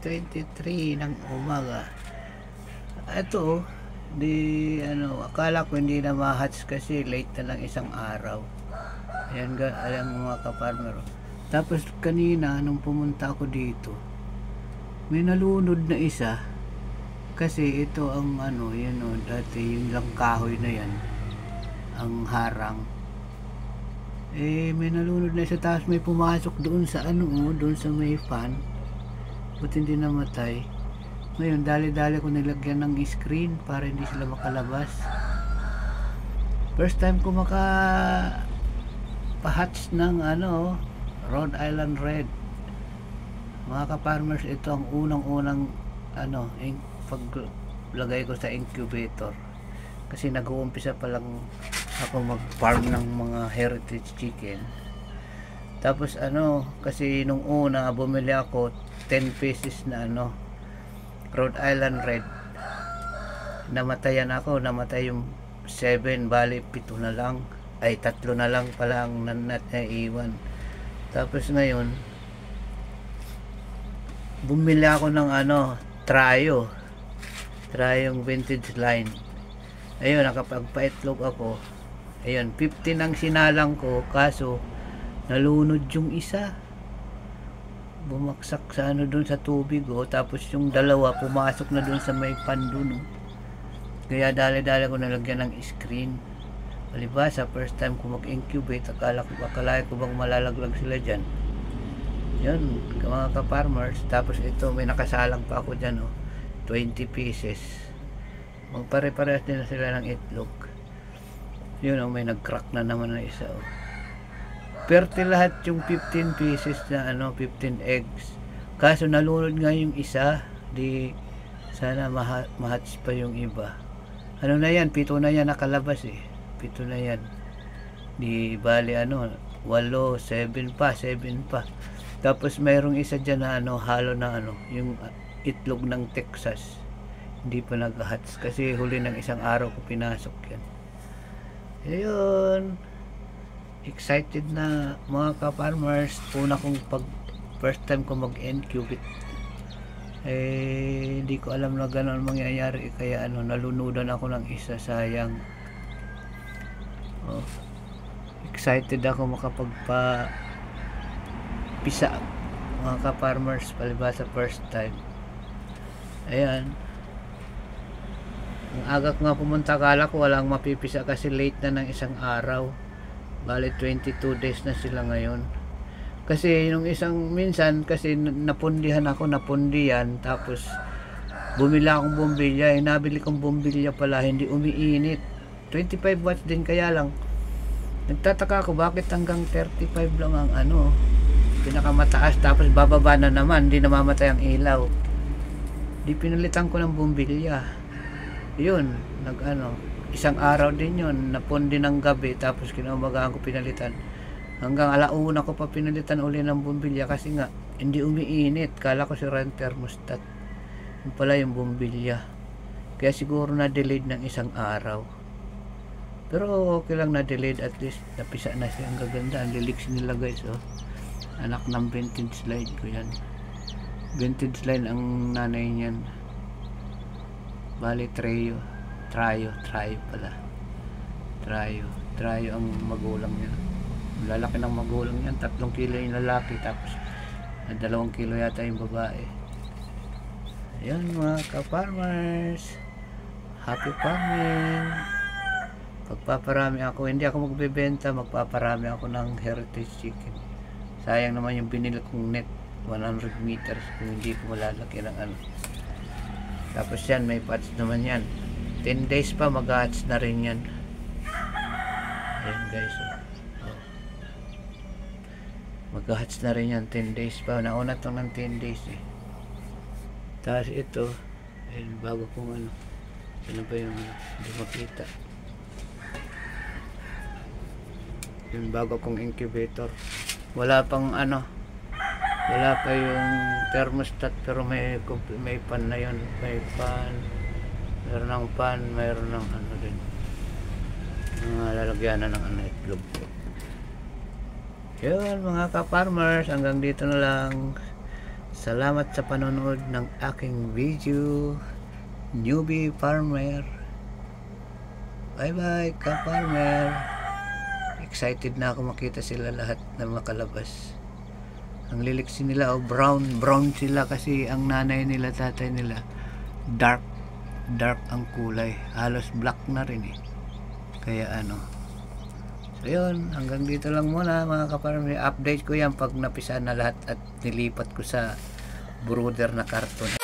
5:23 ng umaga. Ito, akala ko hindi na ma-hatch kasi late na lang isang araw. Ayan, ayan mga ka-farmer. Tapos kanina nung pumunta ako dito, may nalunod na isa. Kasi ito ang dati yung lang kahoy na yan, ang harang. May nalunod na isa, tapos may pumasok doon sa doon sa may fan. Buti hindi namatay. Ngayon, dali-dali ko nilagyan ng screen para hindi sila makalabas. First time ko pahatch ng Rhode Island Red. Mga ka-farmers, ito ang unang-unang paglagay ko sa incubator. Kasi nag-uumpisa pa lang ako mag-farm ng mga heritage chicken. Tapos kasi nung una bumili ako 10 pieces na Rhode Island Red. Namatay yung 7, bali 7 na lang. Ay 3 na lang pala ang naiwan. Tapos ngayon bumili ako ng Tryong vintage line. Ayun, nakapagpa-itlog ako. Ayun, 15 ang sinalang ko, kaso nalunod yung isa. Bumaksak sa doon sa tubig, tapos yung dalawa pumasok na doon sa may pan doon. Kaya dali-dali ko nalagyan ng screen. Palibasa, first time ko mag-incubate, akala ko bang malalaglag sila dyan. Yun, mga ka-farmers. Tapos ito, may nakasalang pa ako dyan, 20 pieces. Magpare-parehas din na sila ng itlog. Yun, may nag-crack na naman na isa. Perte lahat yung 15 pieces na 15 eggs. Kaso nalunod nga yung isa. Di sana mahatch pa yung iba. Na yan, 7 na yan nakalabas 7 na yan. Di bali 8, 7 pa. Tapos mayroong isa dyan na halo na yung itlog ng Texas. Hindi pa nag-hatch kasi huli ng isang araw ko pinasok yan. Ayun, excited na mga ka-farmers. First time ko mag-incubate. Hindi ko alam na gano'n mangyayari, kaya nalunudan ako ng isa, sayang. Excited ako makapagpa-pisa mga ka-farmers, palibasa first time. Ayan, ang agak nga pumunta, akala ko walang mapipisa kasi late na ng isang araw. Bali 22 days na sila ngayon. Kasi yung minsan kasi napundihan, tapos bumila akong bombilya. Nabili kong bombilya pala, hindi umiinit. 25 watts din, kaya lang nagtataka ako bakit hanggang 35 lang ang pinakamataas, tapos bababa na naman, hindi namamatay ang ilaw. Di pinalitan ko ng bombilya. Yun, isang araw din yun, napundi ng gabi, tapos kinaumagahan ko pinalitan. Hanggang 1:00 ko pa pinalitan uli ng bombilya kasi nga hindi umiinit. Kala ko si Ren thermostat, yun pala yung bombilya. Kaya siguro na-delayed ng isang araw. Pero okay lang na-delayed, at least napisa na siya. Ang gaganda, ang liliks nila guys. Anak ng vintage line ko yan. Vintage line ang nanay niyan. Bali Tryo pala. Tryo ang magulang niya. Lalaki ng magulang niyan, 3 kilo yung lalaki, tapos 2 kilo yata yung babae. Ayan mga ka-farmers, happy farming. Pagpaparami ako, hindi ako magbebenta, magpaparami ako ng heritage chicken. Sayang naman yung binili kong net 100 meters kung hindi ko malalaki ng Tapos yan, may patch naman yan. 10 days pa mag-hatch na rin yan. Ayan guys, mag-hatch na rin yan, 10 days pa. Nauna itong ng 10 days Tapos ito, ayun, bago kong ano ba yung hindi makita. Yung bago kong incubator. Wala pang wala pa yung thermostat, pero may pan na yun. May pan, mayroon ng pan, mayroon ng din, mga lalagyanan ng itlog. Yun mga ka-farmers, hanggang dito na lang. Salamat sa panonood ng aking video, Newbie Farmer. Bye bye ka-farmer. Excited na ako makita sila lahat na makalabas. Ang liliksi nila, brown sila kasi ang nanay nila, tatay nila dark ang kulay, halos black na rin eh. Kaya so yun, hanggang dito lang muna mga ka-farmer. Update ko yan pag napisa na lahat at nilipat ko sa brooder na karton.